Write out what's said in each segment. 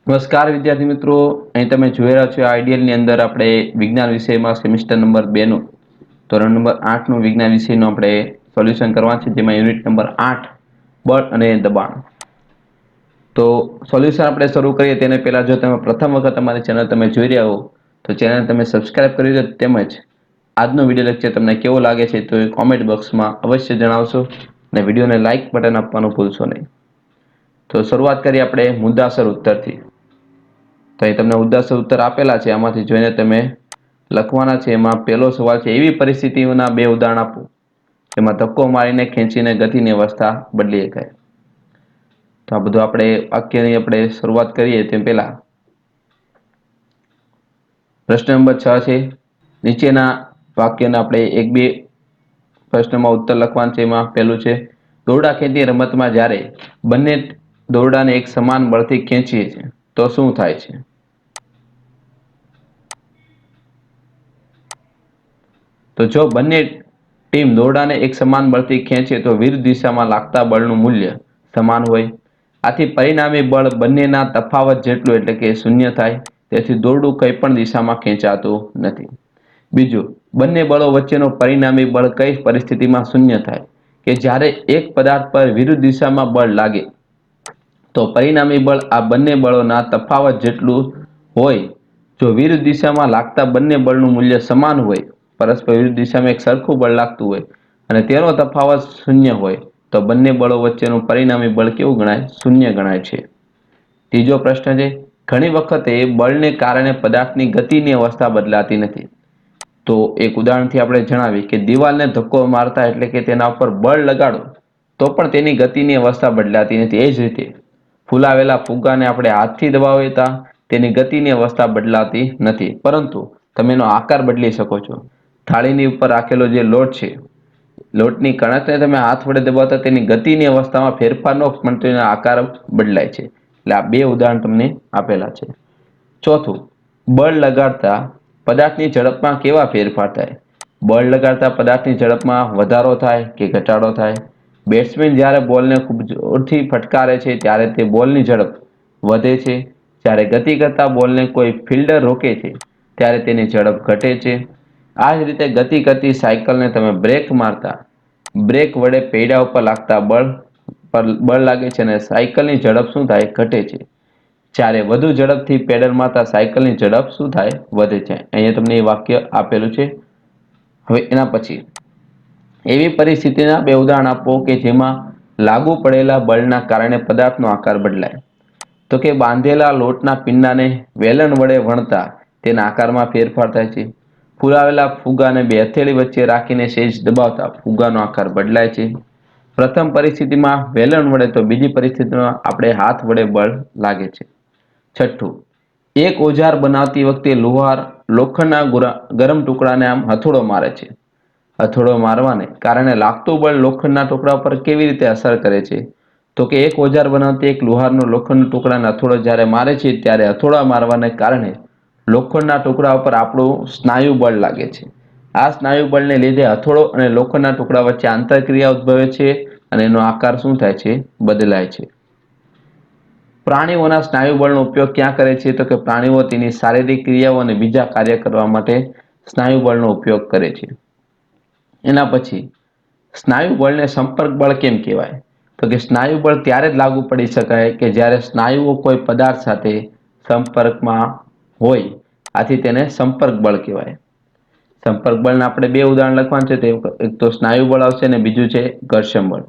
નમસ્કાર વિદ્યાર્થી મિત્રો, અહીં તમે જોઈ રહ્યા છો આઈડિયલની અંદર આપણે વિજ્ઞાન વિષયમાં સેમિસ્ટર નંબર 2 નું ધોરણ નંબર 8 નું વિજ્ઞાન વિષયનું આપણે સોલ્યુશન કરવાનું છે, જેમાં યુનિટ નંબર 8 બળ અને દબાણ. તો સોલ્યુશન આપણે શરૂ કરીએ તેને પહેલા જો તમે પ્રથમ વખત અમારી ચેનલ તમે જોઈ રહ્યા હો તો ચેનલ તમે સબસ્ક્રાઇબ કરી દો, તેમજ આજનો વિડીયો લેક્ચર તમને કેવો લાગે છે તો કોમેન્ટ બોક્સમાં અવશ્ય જણાવશો અને વિડીયોને લાઇક બટન આપવાનું ભૂલશો નહીં. તો શરૂઆત કરીએ આપણે મુદ્દાસર ઉત્તરથી. તો અહીં તમને મુદ્દાસર ઉત્તર આપેલા છે, આમાંથી જોઈને તમે લખવાના છે. એમાં પહેલો સવાલ છે, એવી પરિસ્થિતિઓના બે ઉદાહરણ આપો જેમાં ધક્કો મારીને ખેંચીને ગતિની અવસ્થા બદલી શકાય. તો આ બધું આપણે વાક્યની આપણે શરૂઆત કરીએ તેમ પહેલા પ્રશ્ન નંબર 6 છે. નીચેના વાક્યના આપણે એક બે પ્રશ્નમાં ઉત્તર લખવાનું છે. એમાં પહેલું છે, દોરડા ખેંચની રમતમાં જ્યારે બંને દોરડાને એક સમાન બળથી ખેંચીએ છીએ તો શું થાય છે? તો જો બંને ટીમ દોરડાને એક સમાન બળથી ખેંચે તો વિરુદ્ધ દિશામાં લાગતા બળનું મૂલ્ય સમાન હોય. આથી પરિણામી બળ બંનેના તફાવત જેટલું એટલે કે શૂન્ય થાય. તેથી દોરડું કંઈ પણ દિશામાં ખેંચાતું નથી. બીજું, બંને બળો વચ્ચેનો પરિણામી બળ કઈ પરિસ્થિતિમાં શૂન્ય થાય? કે જ્યારે એક પદાર્થ પર વિરુદ્ધ દિશામાં બળ લાગે તો પરિણામી બળ આ બંને બળોના તફાવત જેટલું હોય. જો વિરુદ્ધ દિશામાં લાગતા બંને બળનું મૂલ્ય સમાન હોય, પરસ્પર વિરુદ્ધ દિશામાં એક સરખું બળ લાગતું હોય અને તેનો તફાવત શૂન્ય હોય, તો બંને બળો વચ્ચેનું પરિણામી બળ કેવું ગણાય? શૂન્ય ગણાય છે. ત્રીજો પ્રશ્ન છે, ઘણી વખતે બળને કારણે પદાર્થની ગતિની અવસ્થા બદલાતી નથી. તો એક ઉદાહરણથી આપણે જણાવીએ કે દિવાલને ધક્કો મારતા એટલે કે તેના ઉપર બળ લગાડો તો પણ તેની ગતિની અવસ્થા બદલાતી નથી. એ જ રીતે ફૂલાવેલા ફુગ્ગાને આપણે હાથથી દબાવતા તેની ગતિની અવસ્થા બદલાતી નથી, પરંતુ તમે એનો આકાર બદલી શકો છો. થાળીની ઉપર રાખેલો જે લોટ છે, લોટની કણકને તમે હાથ વડે દબાવતા તેની ગતિની અવસ્થામાં ફેરફાર ન પણ તેનો આકાર બદલાય છે. એટલે આ બે ઉદાહરણ તમને આપેલા છે. ચોથું, બળ લગાડતા પદાર્થની ઝડપમાં કેવા ફેરફાર થાય? બળ લગાડતા પદાર્થની ઝડપમાં વધારો થાય કે ઘટાડો થાય? બેટ્સમેન જ્યારે બોલને ખૂબ જોરથી ફટકારે છે ત્યારે તે બોલની ઝડપ વધે છે. જ્યારે ગતિ કરતા બોલને કોઈ ફિલ્ડર રોકે છે ત્યારે તેની ઝડપ ઘટે છે. આ જ રીતે ગતિ કરતી સાયકલને તમે બ્રેક મારતા બ્રેક વડે પૈડા ઉપર લાગતા બળ લાગે છે અને સાયકલની ઝડપ શું થાય? ઘટે છે. જ્યારે વધુ ઝડપથી પેડલ મારતા સાયકલની ઝડપ શું થાય? વધે છે. અહીંયા તમને એ વાક્ય આપેલું છે. હવે એના પછી એવી પરિસ્થિતિના બે ઉદાહરણ આપો કે જેમાં લાગુ પડેલા બળના કારણે પદાર્થનો આકાર બદલાય. તો કે બાંધેલા લોટના પીંડાને વેલણ વડે વણતા તેના આકારમાં ફેરફાર થાય છે. ફુલાવેલા ફુગ્ગાને બે હથેળી વચ્ચે રાખીને સહેજ દબાવતા ફુગ્ગાનો આકાર બદલાય છે. પ્રથમ પરિસ્થિતિમાં વેલણ વડે તો બીજી પરિસ્થિતિમાં આપણે હાથ વડે બળ લાગે છે. છઠ્ઠું, એક ઓજાર બનાવતી વખતે લુહાર લોખંડના ગરમ ટુકડાને આમ હથોડો મારે છે. હથોડો મારવાને કારણે લાગતું બળ લોખંડના ટુકડા પર કેવી રીતે અસર કરે છે? તો કે એક ઓજાર બનાવતી એક લુહારનો લોખંડનો ટુકડાને હથોડો જ્યારે મારે છે ત્યારે હથોડા મારવાને કારણે લોખંડના ટુકડા ઉપર આપણું સ્નાયુ બળ લાગે છે. આ સ્નાયુ બળને લીધે હથોડો અને લોખંડના ટુકડા વચ્ચે આંતરક્રિયા ઉદ્ભવે છે અને એનો આકાર શું થાય છે? બદલાય છે. પ્રાણીઓના સ્નાયુ બળનો ઉપયોગ ક્યાં કરે છે? તો કે પ્રાણીઓ તેની શારીરિક ક્રિયાઓ અને બીજા કાર્ય કરવા માટે સ્નાયુ બળનો ઉપયોગ કરે છે. એના પછી સ્નાયુ બળને સંપર્ક બળ કેમ કહેવાય? તો કે સ્નાયુ બળ ત્યારે જ લાગુ પડી શકાય કે જ્યારે સ્નાયુઓ કોઈ પદાર્થ સાથે સંપર્કમાં હોય. આથી તેને સંપર્ક બળ કહેવાય. સંપર્ક બળના આપણે બે ઉદાહરણ લખવાનું છે. એક તો સ્નાયુ બળ આવશે અને બીજું છે ઘર્ષણ બળ.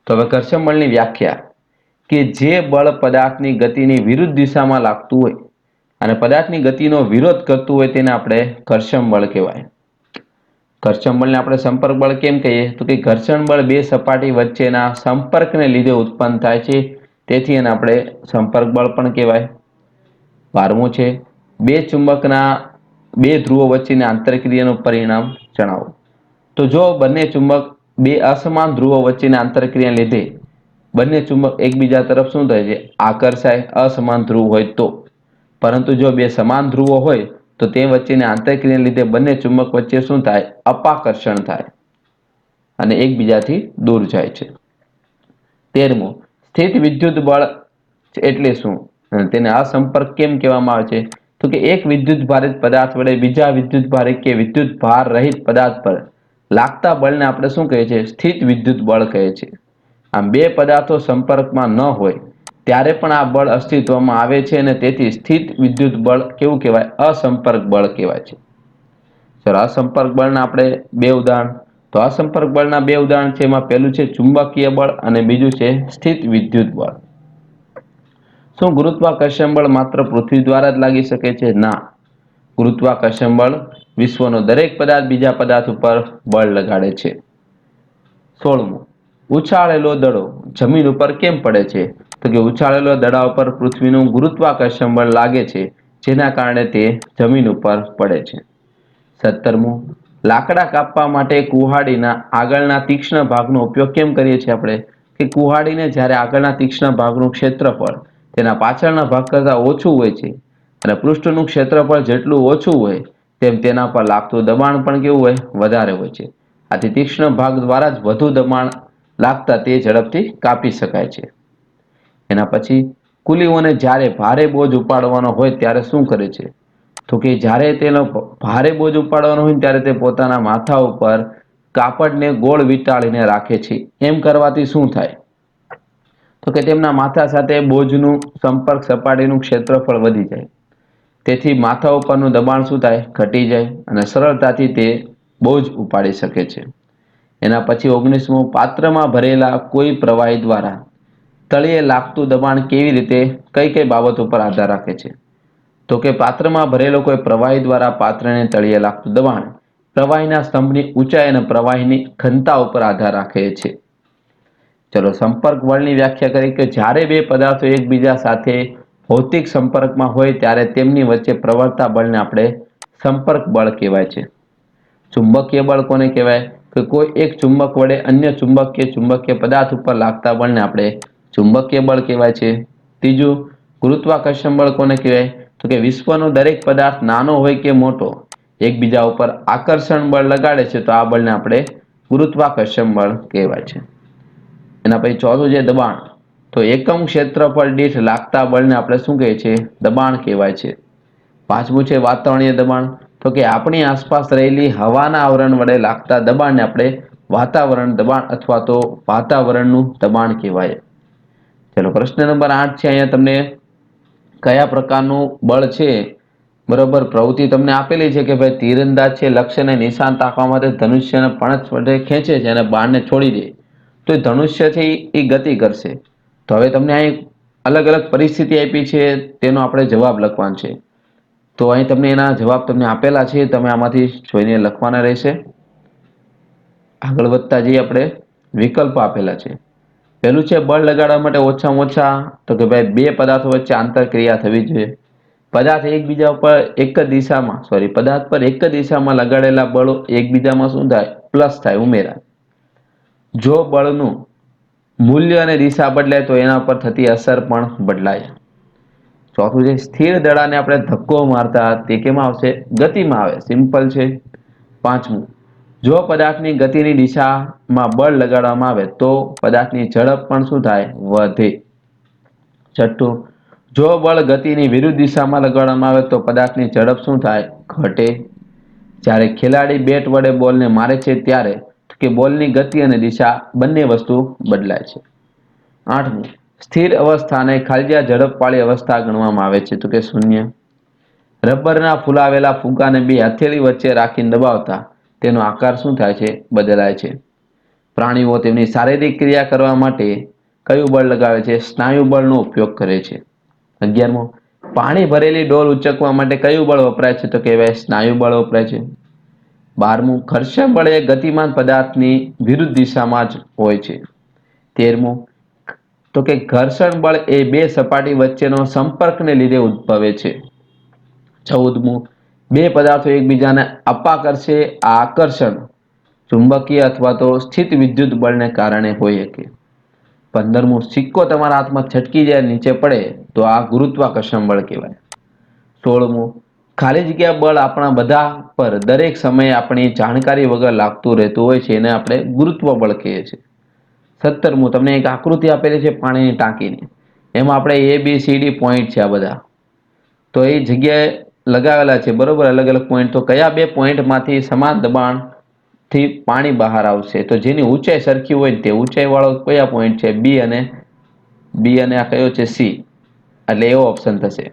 તો હવે ઘર્ષણ બળની વ્યાખ્યા કે જે બળ પદાર્થની ગતિની વિરુદ્ધ દિશામાં લાગતું હોય અને પદાર્થની ગતિનો વિરોધ કરતું હોય તેને આપણે ઘર્ષણ બળ કહેવાય. ઘર્ષણ બળને આપણે સંપર્ક બળ કેમ કહીએ? તો કે ઘર્ષણ બળ બે સપાટી વચ્ચેના સંપર્કને લીધે ઉત્પન્ન થાય છે. તેથી એને આપણે સંપર્ક બળ પણ કહેવાય. 12મું છે, બે ચુંબકના બે ધ્રુવો વચ્ચેની આંતરક્રિયાનું પરિણામ જણાવો. તો જો બંને ચુંબક બે અસમાન ધ્રુવો વચ્ચેની આંતરક્રિયાને લીધે બંને ચુંબક એકબીજા તરફ શું થાય છે? આકર્ષાય. અસમાન ધ્રુવ હોય તો. પરંતુ જો બે સમાન ધ્રુવો હોય તો તે વચ્ચેની આંતરક્રિયાને લીધે બંને ચુંબક વચ્ચે શું થાય? અપાકર્ષણ થાય અને એકબીજાથી દૂર જાય છે. 13મું, સ્થિત વિદ્યુત બળ એટલે શું? અને તેને અસંપર્ક કેમ કહેવામાં આવે છે? તો કે એક વિદ્યુત ભારિત પદાર્થ વડે બીજા વિદ્યુત ભારિત કે વિદ્યુત ભાર રહિત પદાર્થ પર લાગતા બળને આપણે શું કહીએ છીએ? સ્થિત વિદ્યુત બળ કહે છે. આમ બે પદાર્થો સંપર્કમાં ન હોય ત્યારે પણ આ બળ અસ્તિત્વમાં આવે છે અને તેથી સ્થિત વિદ્યુત બળ કેવું કહેવાય? અસંપર્ક બળ કહેવાય છે. ચલો અસંપર્ક બળના આપણે બે ઉદાહરણ. તો અસંપર્ક બળના બે ઉદાહરણ છે. એમાં પહેલું છે ચુંબકીય બળ અને બીજું છે સ્થિત વિદ્યુત બળ. શું ગુરુત્વાકર્ષણ બળ માત્ર પૃથ્વી દ્વારા જ લાગી શકે છે? ના. ગુરુત્વાકર્ષણ બળ વિશ્વનો દરેક પદાર્થ બીજા પદાર્થ ઉપર બળ લગાડે છે. 16મું, ઉછાળેલો દડો જમીન ઉપર કેમ પડે છે? તો કે ઉછાળેલો દડા ઉપર પૃથ્વીનું ગુરુત્વાકર્ષણ બળ લાગે છે, જેના કારણે તે જમીન ઉપર પડે છે. 17મું, લાકડા કાપવા માટે કુહાડીના આગળના તીક્ષ્ણ ભાગનો ઉપયોગ કેમ કરીએ છીએ આપણે? કે કુહાડીને જ્યારે આગળના તીક્ષ્ણ ભાગનું ક્ષેત્રફળ તેના પાછળના ભાગ કરતાં ઓછું હોય છે અને પૃષ્ઠનું ક્ષેત્રફળ જેટલું ઓછું હોય તેમ તેના પર લાગતું દબાણ પણ કેવું હોય? વધારે હોય છે. આથી તીક્ષ્ણ ભાગ દ્વારા જ વધુ દબાણ લાગતા તે ઝડપથી કાપી શકાય છે. એના પછી કુલીઓને જ્યારે ભારે બોજ ઉપાડવાનો હોય ત્યારે શું કરે છે? તો કે જ્યારે તેનો ભારે બોજ ઉપાડવાનો હોય ત્યારે તે પોતાના માથા ઉપર કાપડને ગોળ વીંટાળીને રાખે છે. એમ કરવાથી શું થાય? તો કે તેમના માથા સાથે બોજનું સંપર્ક સપાટીનું ક્ષેત્રફળ વધી જાય. તેથી માથા ઉપરનું દબાણ શું થાય? ઘટી જાય અને સરળતાથી તે બોજ ઉપાડી શકે છે. એના પછી 19મું, પાત્રમાં ભરેલા કોઈ પ્રવાહી દ્વારા તળિયે લાગતું દબાણ કેવી રીતે કઈ કઈ બાબતો પર આધાર રાખે છે? તો કે પાત્રમાં ભરેલો કોઈ પ્રવાહી દ્વારા પાત્રને તળિયે લાગતું દબાણ પ્રવાહીના સ્તંભની ઊંચાઈ અને પ્રવાહીની ઘનતા ઉપર આધાર રાખે છે. ચલો સંપર્ક બળની વ્યાખ્યા કરી કે જ્યારે બે પદાર્થો એકબીજા સાથે ભૌતિક સંપર્કમાં હોય ત્યારે તેમની વચ્ચે પ્રવર્તતા બળને આપણે સંપર્ક બળ કહેવાય છે. ચુંબકીય બળ કોને કહેવાય? કે કોઈ એક ચુંબક વડે અન્ય ચુંબકીય પદાર્થ ઉપર લાગતા બળને આપણે ચુંબકીય બળ કહેવાય છે. ત્રીજું, ગુરુત્વાકર્ષણ બળ કોને કહેવાય? તો કે વિશ્વનો દરેક પદાર્થ નાનો હોય કે મોટો એકબીજા ઉપર આકર્ષણ બળ લગાડે છે તો આ બળને આપણે ગુરુત્વાકર્ષણ બળ કહેવાય છે. એના પછી ચોથું છે દબાણ. તો એકમ ક્ષેત્રફળ દીઠ લાગતા બળને આપણે શું કહીએ છીએ? દબાણ કહેવાય છે. પાંચમું છે વાતાવરણીય દબાણ. તો કે આપણી આસપાસ રહેલી હવાના આવરણ વડે લાગતા દબાણને આપણે વાતાવરણ દબાણ અથવા તો વાતાવરણનું દબાણ કહેવાય. ચલો પ્રશ્ન નંબર 8 છે. અહીંયા તમને કયા પ્રકારનું બળ છે બરોબર પ્રવૃત્તિ તમને આપેલી છે કે ભાઈ તીરંદાજ છે લક્ષ્યને નિશાન તાકવા માટે ધનુષ્યને પણછ વડે ખેંચે છે અને બાણને છોડી દે તો એ ધનુષ્યથી એ ગતિ કરશે. તો હવે તમને અહીં અલગ અલગ પરિસ્થિતિ આપી છે તેનો આપણે જવાબ લખવાનો છે. તો અહીં તમને એના જવાબ તમને આપેલા છે, તમે આમાંથી જોઈને લખવાના રહેશે. આગળ વધતા જઈએ આપણે વિકલ્પો આપેલા છે. પહેલું છે બળ લગાડવા માટે ઓછામાં ઓછા તો કે ભાઈ બે પદાર્થો વચ્ચે આંતરક્રિયા થવી જોઈએ. પદાર્થ પર એક જ દિશામાં લગાડેલા બળો એકબીજામાં શું થાય? પ્લસ થાય, ઉમેરાય. જો બળનું મૂલ્ય અને દિશા બદલાય તો એના પર થતી અસર પણ બદલાય. ચોથું છે સ્થિર દડાને આપણે ધક્કો મારતા તે કેમાં આવશે? ગતિમાં આવે. સિમ્પલ છે. પાંચમું, જો પદાર્થની ગતિની દિશામાં બળ લગાડવામાં આવે તો પદાર્થની ઝડપ પણ શું થાય? વધે. છઠ્ઠું, જો બળ ગતિની વિરુદ્ધ દિશામાં લગાડવામાં આવે તો પદાર્થની ઝડપ શું થાય? ઘટે. જ્યારે ખેલાડી બેટ વડે બોલને મારે છે ત્યારે કે બોલની ગતિ અને દિશા બંને વસ્તુ બદલાય છે. આઠમું, સ્થિર અવસ્થાને ખાલી ઝડપવાળી અવસ્થા ગણવામાં આવે છે તો કે શૂન્ય. રબરના ફૂલાવેલા ફુગ્ગાને બે હથેળી વચ્ચે રાખીને દબાવતા તેનો આકાર શું થાય છે? બદલાય છે. પ્રાણીઓ તેમની શારીરિક ક્રિયા કરવા માટે કયું બળ લગાવે છે? સ્નાયુ બળનો ઉપયોગ કરે છે. 11મો, પાણી ભરેલી ડોલ ઉંચકવા માટે કયું બળ વપરાય છે? તો કહેવાય સ્નાયુ બળ વપરાય છે. 12મું, ઘર્ષણ બળ એ ગતિમાન પદાર્થની વિરુદ્ધ દિશામાં જ હોય છે. 13મું, તો કે ઘર્ષણ બળ એ બે સપાટી વચ્ચેનો સંપર્કને લીધે ઉદ્ભવે છે. 14મું, બે પદાર્થો એકબીજાને અપાકર્ષે આ આકર્ષણ ચુંબકીય અથવા તો સ્થિત વિદ્યુત બળને કારણે હોઈ શકે. 15મું, સિક્કો તમારા હાથમાં છટકી જાય નીચે પડે તો આ ગુરુત્વાકર્ષણ બળ કહેવાય. 16મું, ખાલી જગ્યા બળ આપણા બધા પર દરેક સમયે આપણી જાણકારી વગર લાગતું રહેતું હોય છે એને આપણે ગુરુત્વ બળ કહીએ છીએ. 17મું, તમને એક આકૃતિ આપેલી છે પાણીની ટાંકીની. એમાં આપણે ABCD પોઈન્ટ છે આ બધા, તો એ જગ્યાએ લગાવેલા છે બરોબર, અલગ અલગ પોઈન્ટ. તો કયા બે પોઈન્ટમાંથી સમાન દબાણથી પાણી બહાર આવશે? તો જેની ઊંચાઈ સરખી હોય તે ઊંચાઈ વાળો કયા પોઈન્ટ છે? બી અને આ કયો છે? સી. એટલે એવો ઓપ્શન થશે.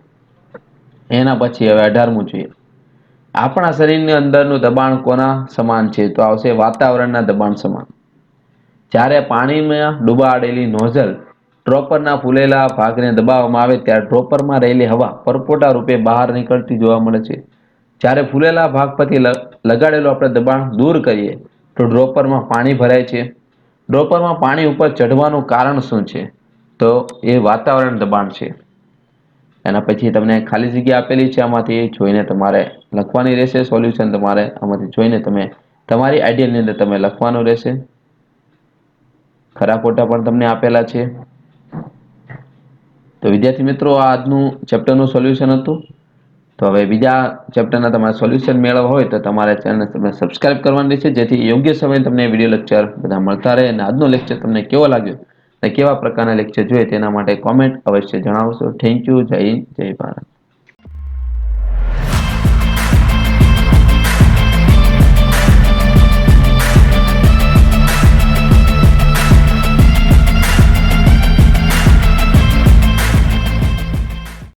એના પછી હવે 18મું જોઈએ. આપણા શરીરની અંદરનું દબાણ કોના સમાન છે? તો આવશે વાતાવરણના દબાણ સમાન. જ્યારે પાણીમાં ડુબાડેલી નોઝલ ડ્રોપરના ફૂલેલા ભાગને દબાવવામાં આવે ત્યારે ડ્રોપરમાં રહેલી હવા પરપોટા રૂપે બહાર નીકળતી જોવા મળે છે. જ્યારે ફૂલેલા ભાગ પરથી લગાડેલું આપણે દબાણ દૂર કરીએ તો ડ્રોપરમાં પાણી ભરાય છે. ડ્રોપરમાં પાણી ઉપર ચઢવાનું કારણ શું છે? તો એ વાતાવરણ દબાણ છે. એના પછી તમને ખાલી જગ્યા આપેલી છે, આમાંથી જોઈને તમારે લખવાની રહેશે. સોલ્યુશન તમારે આમાંથી જોઈને તમે તમારી આઈડિયાની અંદર તમે લખવાનું રહેશે. ખરા ખોટા પણ તમને આપેલા છે. તો વિદ્યાર્થી મિત્રો, આ આજનું ચેપ્ટરનું સોલ્યુશન હતું. તો હવે બીજા ચેપ્ટરના તમારે સોલ્યુશન મેળવવા હોય તો તમારે ચેનલને તમે સબસ્ક્રાઇબ કરવાની રહેશે, જેથી યોગ્ય સમયે તમને વિડીયો લેક્ચર બધા મળતા રહે. અને આજનો લેક્ચર તમને કેવો લાગ્યો અને કેવા પ્રકારના લેક્ચર જોઈએ તેના માટે કોમેન્ટ અવશ્ય જણાવશો. Thank you. જય હિન્દ, જય ભારત.